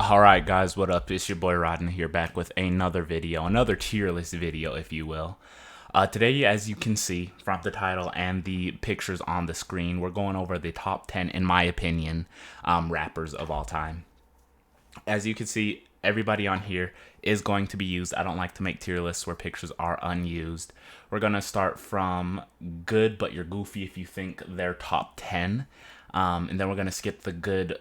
Alright guys, what up? It's your boy Rodden here back with another video, another tier list video if you will. Today, as you can see from the title and the pictures on the screen, we're going over the top 10, in my opinion, rappers of all time. As you can see, everybody on here is going to be used. I don't like to make tier lists where pictures are unused. We're going to start from good but you're goofy if you think they're top 10. And then we're going to skip the good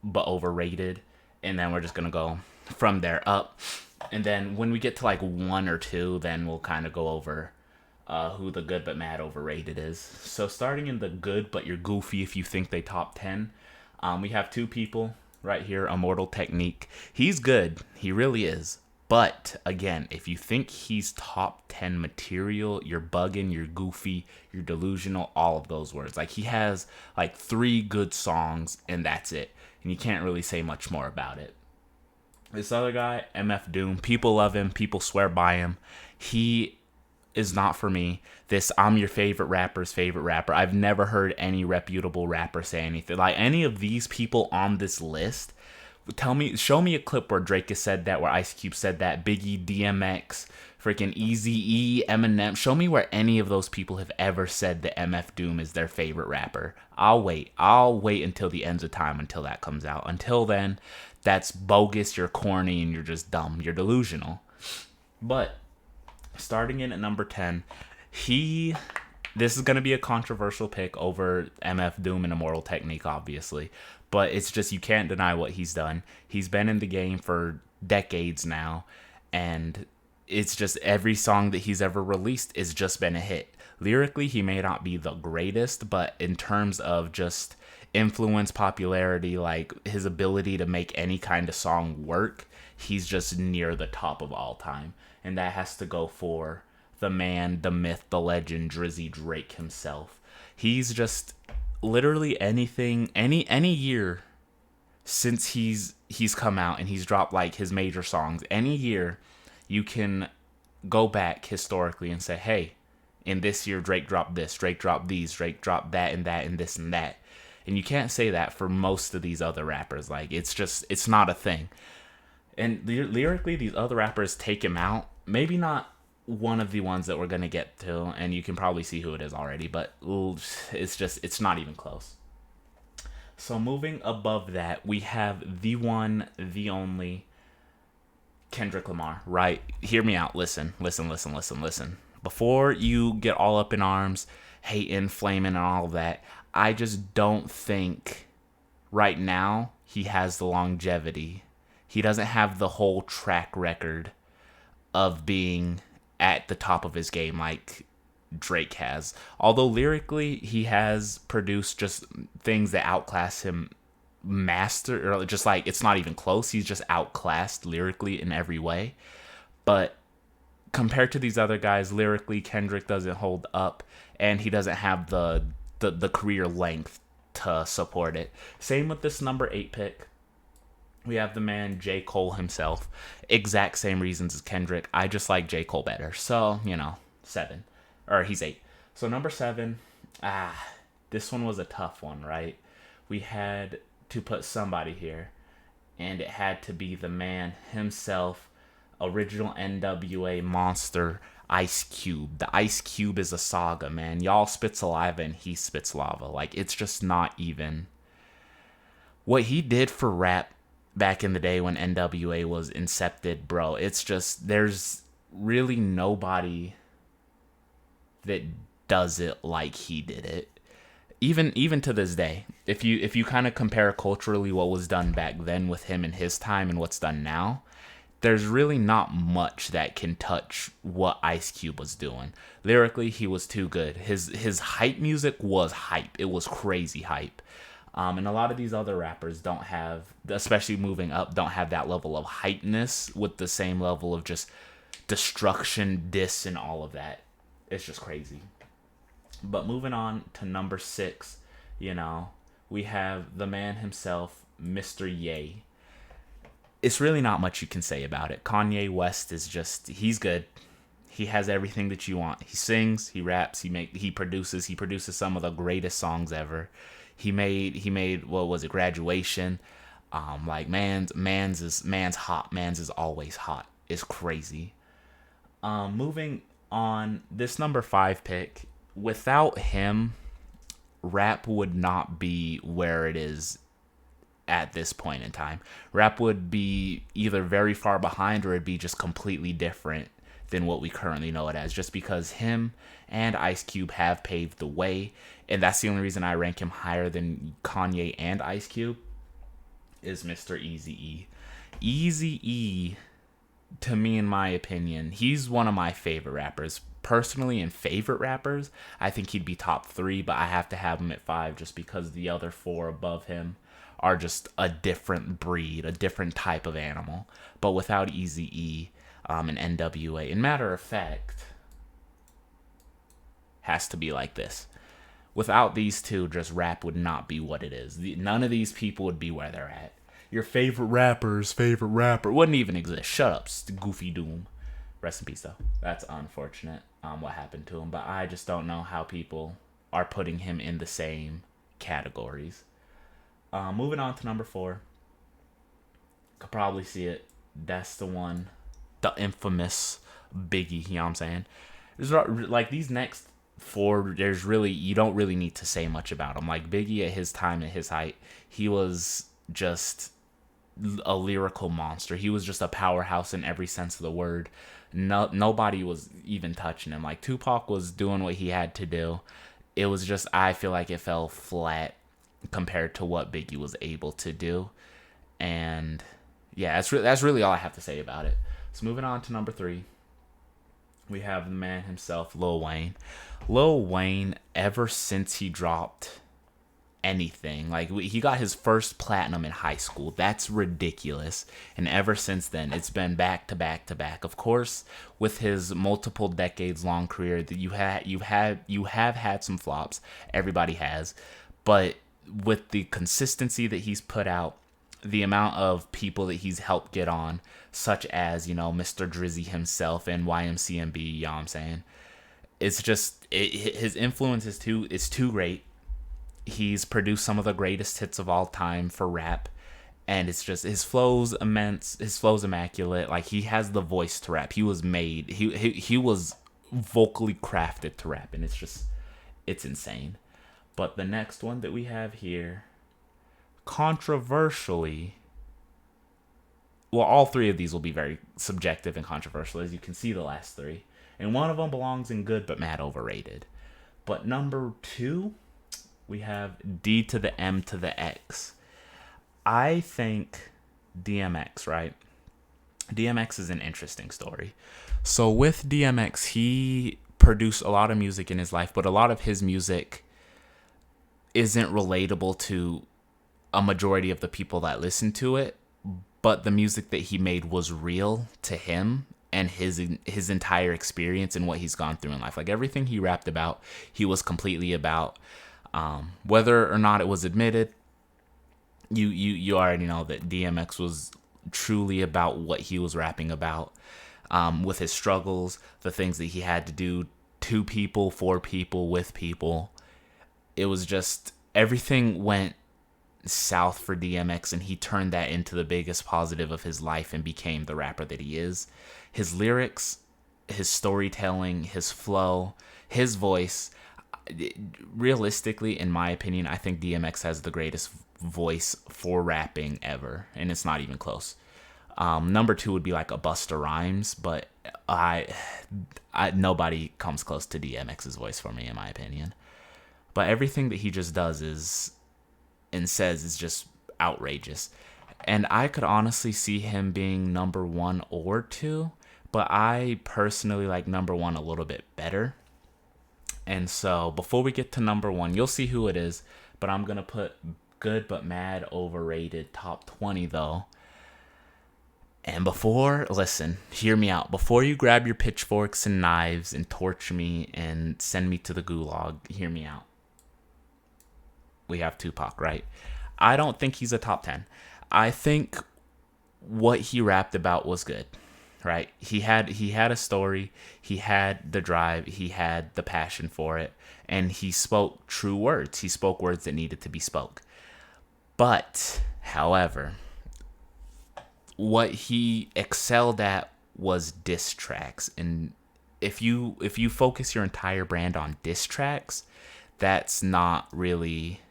but overrated. And then we're just going to go from there up. And then when we get to like 1 or 2, then we'll kind of go over who the good but mad overrated is. So starting in the good but you're goofy if you think they top 10, we have 2 people right here. Immortal Technique. He's good. He really is. But again, if you think he's top 10 material, you're bugging, you're goofy, you're delusional, all of those words. Like, he has like 3 good songs and that's it. And you can't really say much more about it. This other guy, MF Doom, people love him, people swear by him. He is not for me. This I'm your favorite rapper's favorite rapper. I've never heard any reputable rapper say anything. Like, any of these people on this list, show me a clip where Drake has said that, where Ice Cube said that, Biggie, DMX, freaking EazyE, Eminem. Show me where any of those people have ever said that MF Doom is their favorite rapper. I'll wait until the ends of time until that comes out. Until then, that's bogus, you're corny, and you're just dumb. You're delusional. But starting in at number 10, this is going to be a controversial pick over MF Doom and Immortal Technique, obviously. But it's just, you can't deny what he's done. He's been in the game for decades now. And it's just, every song that he's ever released has just been a hit. Lyrically, he may not be the greatest, but in terms of just influence, popularity, like his ability to make any kind of song work, he's just near the top of all time. And that has to go for the man, the myth, the legend, Drizzy Drake himself. He's just literally anything, any year since he's come out and he's dropped like his major songs, any year you can go back historically and say, hey, in this year Drake dropped this, Drake dropped these, Drake dropped that and that and this and that. And you can't say that for most of these other rappers. Like, it's not a thing. And lyrically, these other rappers take him out. Maybe not one of the ones that we're going to get to, and you can probably see who it is already, but it's not even close. So moving above that, we have the one, the only Kendrick Lamar, right? Hear me out. Listen. Before you get all up in arms, hating, flaming, and all of that, I just don't think right now he has the longevity. He doesn't have the whole track record of being at the top of his game like Drake has. Although lyrically, he has produced just things that outclass him or just like, it's not even close. He's just outclassed lyrically in every way. But compared to these other guys, lyrically, Kendrick doesn't hold up, and he doesn't have the career length to support it. Same with this number 8 pick. We have the man J. Cole himself. Exact same reasons as Kendrick. I just like J. Cole better. So, 7. Or he's 8. So number 7, this one was a tough one, right? We had to put somebody here, and it had to be the man himself, original NWA monster, Ice Cube. The Ice Cube is a saga, man. Y'all spit saliva and he spits lava. Like, it's just not even. What he did for rap back in the day when NWA was incepted, bro, it's just, there's really nobody that does it like he did it. Even to this day, if you kind of compare culturally what was done back then with him in his time and what's done now, there's really not much that can touch what Ice Cube was doing. Lyrically, he was too good. His hype music was hype. It was crazy hype. And a lot of these other rappers don't have, especially moving up, don't have that level of hypeness with the same level of just destruction, diss, and all of that. It's just crazy. But moving on to number 6, we have the man himself, Mr. Ye. It's really not much you can say about it. Kanye West is just, he's good. He has everything that you want. He sings, he raps, he produces some of the greatest songs ever. He made what was it, Graduation. Like man's hot. Man's is always hot. It's crazy. Moving on, this number 5 pick. Without him, rap would not be where it is at this point in time. Rap would be either very far behind or it'd be just completely different than what we currently know it as, just because him and Ice Cube have paved the way, and that's the only reason I rank him higher than Kanye and Ice Cube, is Mr. EazyE. EazyE, to me, in my opinion, he's one of my favorite rappers. Personally, in favorite rappers, I think he'd be top 3, but I have to have him at 5 just because the other 4 above him are just a different breed, a different type of animal. But without EazyE and NWA, and matter of fact, has to be like this. Without these two, just rap would not be what it is. None of these people would be where they're at. Your favorite rapper's favorite rapper wouldn't even exist. Shut up, Goofy Doom. Rest in peace, though. That's unfortunate, what happened to him. But I just don't know how people are putting him in the same categories. Moving on to number 4. Could probably see it. That's the one. The infamous Biggie, you know what I'm saying? There's like these next 4, there's really, you don't really need to say much about him. Like Biggie at his time, at his height, he was just a lyrical monster. He was just a powerhouse in every sense of the word. Nobody was even touching him. Like Tupac was doing what he had to do. It was just, I feel like it fell flat compared to what Biggie was able to do. And yeah, that's really all I have to say about it. So moving on to number 3, we have the man himself, Lil Wayne. Lil Wayne, ever since he dropped anything, like he got his first platinum in high school. That's ridiculous. And ever since then, it's been back to back to back. Of course, with his multiple decades long career, that you have had some flops. Everybody has, but with the consistency that he's put out, the amount of people that he's helped get on, such as, Mr. Drizzy himself and YMCMB, you know what I'm saying? It's just, his influence is too great. He's produced some of the greatest hits of all time for rap, and it's just, his flow's immense, his flow's immaculate. Like, he has the voice to rap. He was made, he was vocally crafted to rap, and it's insane. But the next one that we have here, controversially, well, all 3 of these will be very subjective and controversial, as you can see the last 3. And one of them belongs in good but mad overrated. But number 2, we have D to the M to the X. I think DMX, right? DMX is an interesting story. So with DMX, he produced a lot of music in his life, but a lot of his music isn't relatable to a majority of the people that listen to it, but the music that he made was real to him and his entire experience and what he's gone through in life. Like everything he rapped about, he was completely about. Whether or not it was admitted, you already know that DMX was truly about what he was rapping about, with his struggles, the things that he had to do to people, for people, with people. It was just, everything went south for DMX, and he turned that into the biggest positive of his life and became the rapper that he is. His lyrics, his storytelling, his flow, his voice, realistically, in my opinion, I think DMX has the greatest voice for rapping ever, and it's not even close. Number 2 would be like a Busta Rhymes, but nobody comes close to DMX's voice for me, in my opinion. But everything that he just does and says is just outrageous. And I could honestly see him being number 1 or 2, but I personally like number 1 a little bit better. And so before we get to number 1, you'll see who it is, but I'm going to put good but mad overrated top 20 though. And listen, hear me out. Before you grab your pitchforks and knives and torch me and send me to the gulag, hear me out. We have Tupac, right? I don't think he's a top 10. I think what he rapped about was good, right? He had a story, he had the drive, he had the passion for it, and he spoke true words. He spoke words that needed to be spoke. But, however, what he excelled at was diss tracks. And if you focus your entire brand on diss tracks, that's not really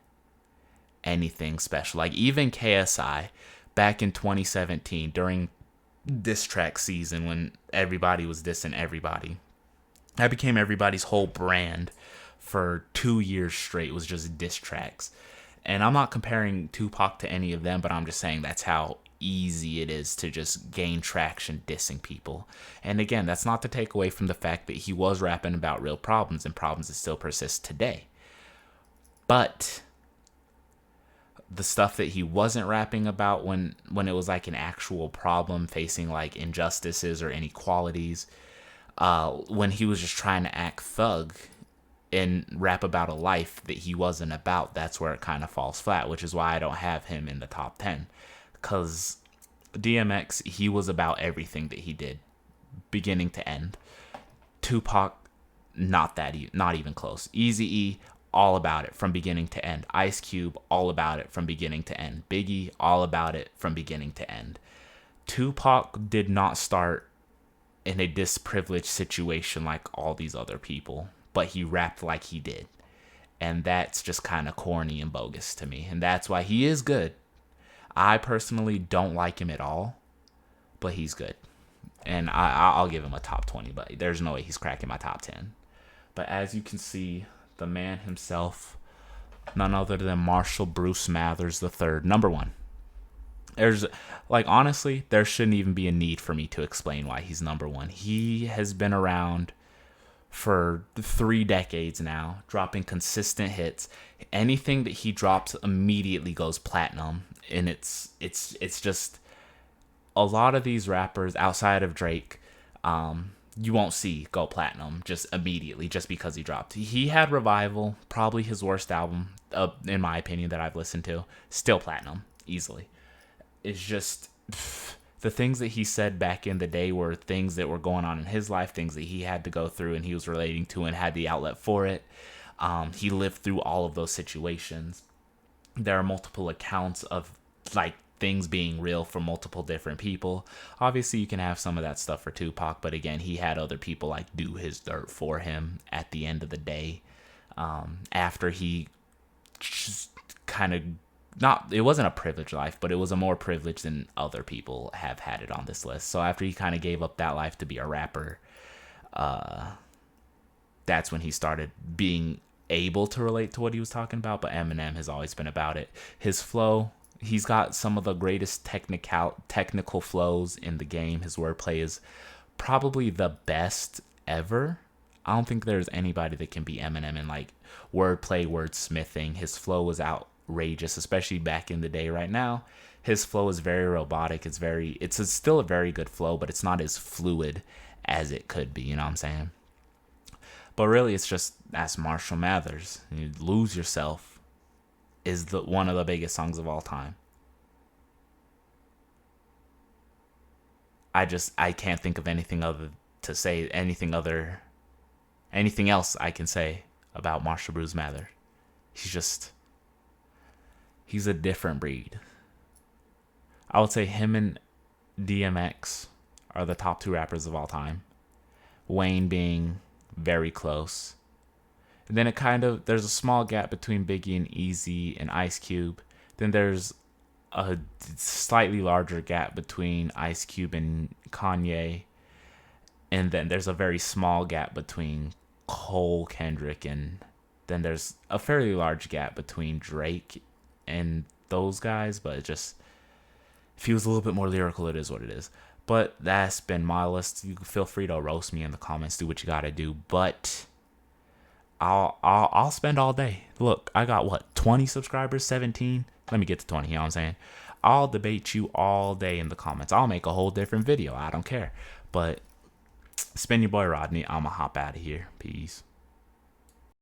anything special. Like even KSI back in 2017 during diss track season when everybody was dissing everybody, that became everybody's whole brand for 2 years straight, was just diss tracks. And I'm not comparing Tupac to any of them, but I'm just saying that's how easy it is to just gain traction dissing people. And again, that's not to take away from the fact that he was rapping about real problems and problems that still persist today. But the stuff that he wasn't rapping about when it was like an actual problem facing like injustices or inequalities, when he was just trying to act thug and rap about a life that he wasn't about, that's where it kind of falls flat, which is why I don't have him in the top 10. Because DMX, he was about everything that he did, beginning to end. Tupac, not even close. EazyE, all about it from beginning to end. Ice Cube, all about it from beginning to end. Biggie, all about it from beginning to end. Tupac did not start in a disprivileged situation like all these other people, but he rapped like he did. And that's just kind of corny and bogus to me. And that's why he is good. I personally don't like him at all, but he's good. And I'll give him a top 20, but there's no way he's cracking my top 10. But as you can see, the man himself, none other than Marshall Bruce Mathers III, number one. There's, like, honestly, there shouldn't even be a need for me to explain why he's number one. He has been around for 3 decades now, dropping consistent hits. Anything that he drops immediately goes platinum, and it's just a lot of these rappers outside of Drake, you won't see go platinum just immediately just because he dropped. He had Revival, probably his worst album, in my opinion, that I've listened to. Still platinum, easily. It's just the things that he said back in the day were things that were going on in his life, things that he had to go through and he was relating to and had the outlet for it. He lived through all of those situations. There are multiple accounts of like things being real for multiple different people. Obviously, you can have some of that stuff for Tupac, but again, he had other people like do his dirt for him at the end of the day. After he just kind of it wasn't a privileged life, but it was a more privileged than other people have had it on this list. So after he kind of gave up that life to be a rapper, that's when he started being able to relate to what he was talking about. But Eminem has always been about it. His flow, he's got some of the greatest technical flows in the game. His wordplay is probably the best ever. I don't think there's anybody that can beat Eminem in like wordplay, wordsmithing. His flow was outrageous, especially back in the day. Right now, his flow is very robotic. It's still a very good flow, but it's not as fluid as it could be. You know what I'm saying? But really, it's just, that's Marshall Mathers. You Lose Yourself is one of the biggest songs of all time. I can't think of anything else I can say about Marshall Bruce Mathers. He's a different breed. I would say him and DMX are the top 2 rappers of all time. Wayne being very close. And then there's a small gap between Biggie and EazyE and Ice Cube. Then there's a slightly larger gap between Ice Cube and Kanye. And then there's a very small gap between Cole, Kendrick, and then there's a fairly large gap between Drake and those guys. But it just, if he was a little bit more lyrical, it is what it is. But that's been my list. You can feel free to roast me in the comments, do what you gotta do. But I'll spend all day. Look, I got 20 subscribers, 17. Let me get to 20. You know what I'm saying? I'll debate you all day in the comments. I'll make a whole different video. I don't care. But spin your boy Rodney. I'ma hop out of here. Peace.